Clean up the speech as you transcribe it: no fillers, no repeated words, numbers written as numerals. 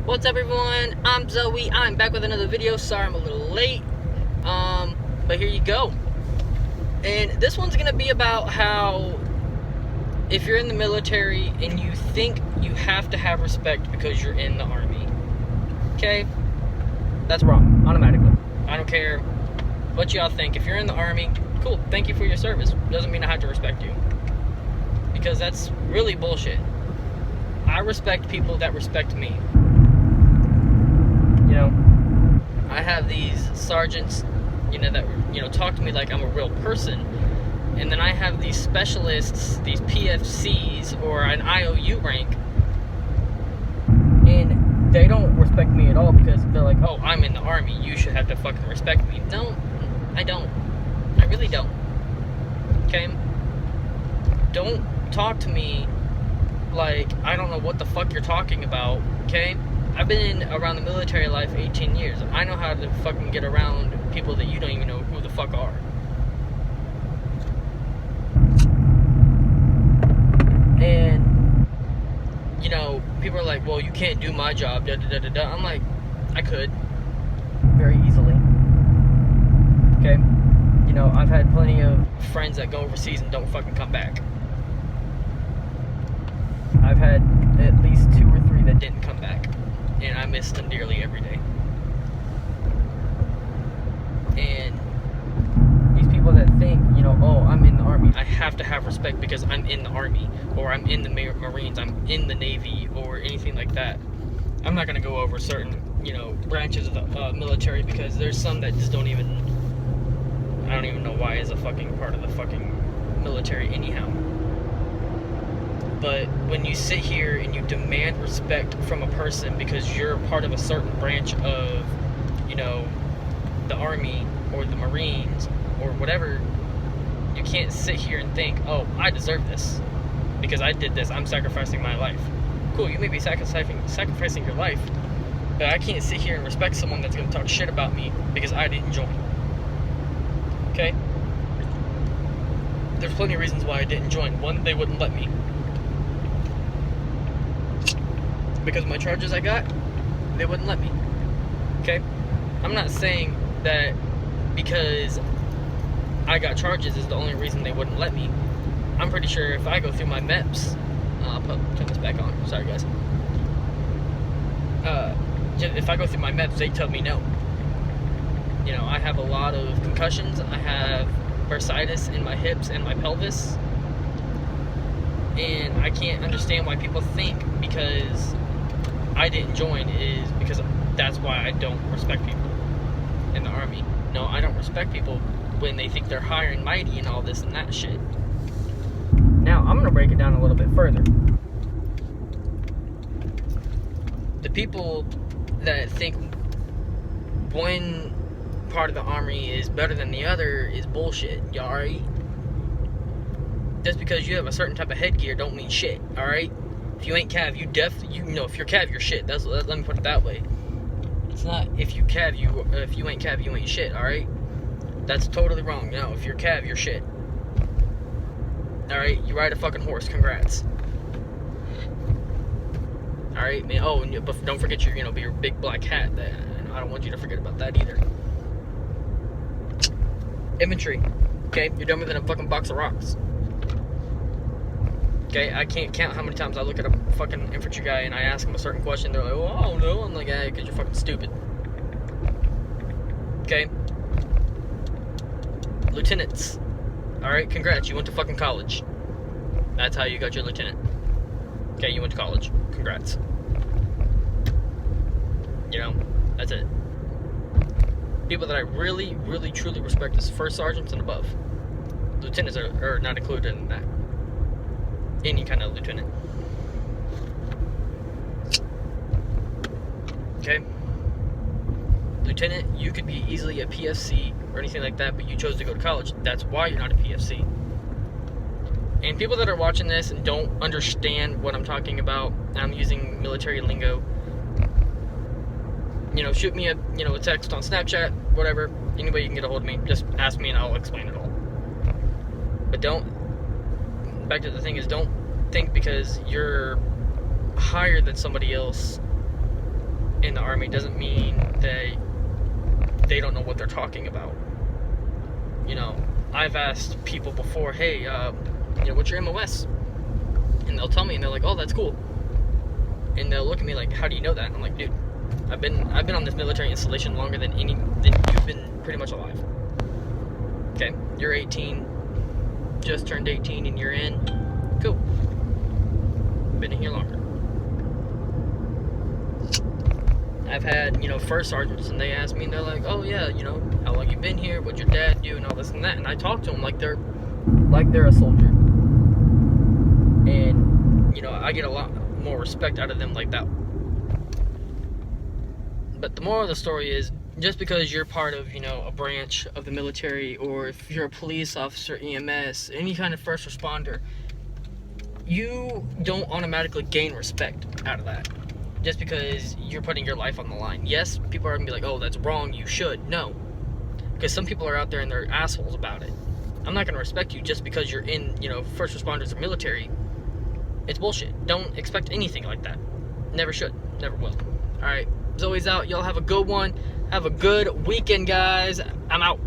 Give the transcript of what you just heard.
What's up, everyone? I'm Zoe. I'm back with another video. Sorry I'm a little late, but here you go. And this one's gonna be about how if you're in the military and you think you have to have respect because you're in the army, okay? That's wrong, automatically. I don't care what y'all think. If you're in the army, cool, thank you for your service. Doesn't mean I have to respect you, because that's really bullshit. I respect people that respect me. You know, I have these sergeants, that talk to me like I'm a real person, and then I have these specialists, these PFCs or an IOU rank, and they don't respect me at all because they're like, oh, I'm in the army, you should have to fucking respect me. No, I don't. I really don't. Okay? Don't talk to me like I don't know what the fuck you're talking about, okay? I've been around the military life 18 years. I know how to fucking get around people that you don't even know who the fuck are. And, people are like, well, you can't do my job, da da da da da. I'm like, I could. Very easily. Okay? I've had plenty of friends that go overseas and don't fucking come back. I've had at least 2 or 3 that didn't come back, and I miss them dearly every day. And these people that think, oh, I'm in the army, I have to have respect because I'm in the army, or I'm in the Marines, I'm in the Navy, or anything like that. I'm not going to go over certain, branches of the military, because there's some that just I don't even know why is a fucking part of the fucking military anyhow. But when you sit here and you demand respect from a person because you're part of a certain branch of, the Army or the Marines or whatever, you can't sit here and think, oh, I deserve this because I did this, I'm sacrificing my life. Cool, you may be sacrificing your life, but I can't sit here and respect someone that's going to talk shit about me because I didn't join. Okay? There's plenty of reasons why I didn't join. One, they wouldn't let me. Because of my charges I got, they wouldn't let me. Okay? I'm not saying that because I got charges is the only reason they wouldn't let me. I'm pretty sure if I go through my MEPS, turn this back on. Sorry, guys. If I go through my MEPS, they tell me no. I have a lot of concussions. I have bursitis in my hips and my pelvis. And I can't understand why people think because I didn't join is because that's why I don't respect people in the army. No, I don't respect people when they think they're high and mighty and all this and that shit. Now, I'm going to break it down a little bit further. The people that think one part of the army is better than the other is bullshit, y'all, alright? Just because you have a certain type of headgear don't mean shit, alright? If you ain't Cav, if you're Cav, you're shit. Let me put it that way. It's not if you ain't Cav, you ain't shit, alright? That's totally wrong. No, if you're Cav, you're shit. Alright, you ride a fucking horse, congrats. Alright, man. Oh, but don't forget your big black hat. I don't want you to forget about that either. Infantry. Okay, you're dumber than a fucking box of rocks. Okay, I can't count how many times I look at a fucking infantry guy and I ask him a certain question. They're like, oh, I don't know. I'm like, yeah, because you're fucking stupid. Okay? Lieutenants. Alright, congrats. You went to fucking college. That's how you got your lieutenant. Okay, you went to college. Congrats. That's it. People that I really, really, truly respect is first sergeants and above. Lieutenants are not included in that. Any kind of lieutenant. Okay? Lieutenant, you could be easily a PFC or anything like that, but you chose to go to college. That's why you're not a PFC. And people that are watching this and don't understand what I'm talking about, I'm using military lingo, shoot me a text on Snapchat, whatever. Any way you can get a hold of me, just ask me and I'll explain it all. But back to the thing is, don't think because you're higher than somebody else in the Army doesn't mean they don't know what they're talking about. You know, I've asked people before, hey, you know, what's your MOS? And they'll tell me, and they're like, oh, that's cool. And they'll look at me like, how do you know that? And I'm like, dude, I've been on this military installation longer than you've been pretty much alive. Okay, you're 18, just turned 18, and you're in. Cool. Been in here longer. I've had, you know, first sergeants, and they ask me, and they're like, oh yeah, you know, how long you been here? What'd your dad do? And all this and that. And I talk to them like they're a soldier. And, you know, I get a lot more respect out of them like that. But the moral of the story is, just because you're part of, you know, a branch of the military, or if you're a police officer, EMS, any kind of first responder, you don't automatically gain respect out of that. Just because you're putting your life on the line. Yes, people are going to be like, oh, that's wrong, you should. No. Because some people are out there and they're assholes about it. I'm not going to respect you just because you're in, you know, first responders or military. It's bullshit. Don't expect anything like that. Never should. Never will. Alright. Zoe's out. Y'all have a good one. Have a good weekend, guys. I'm out.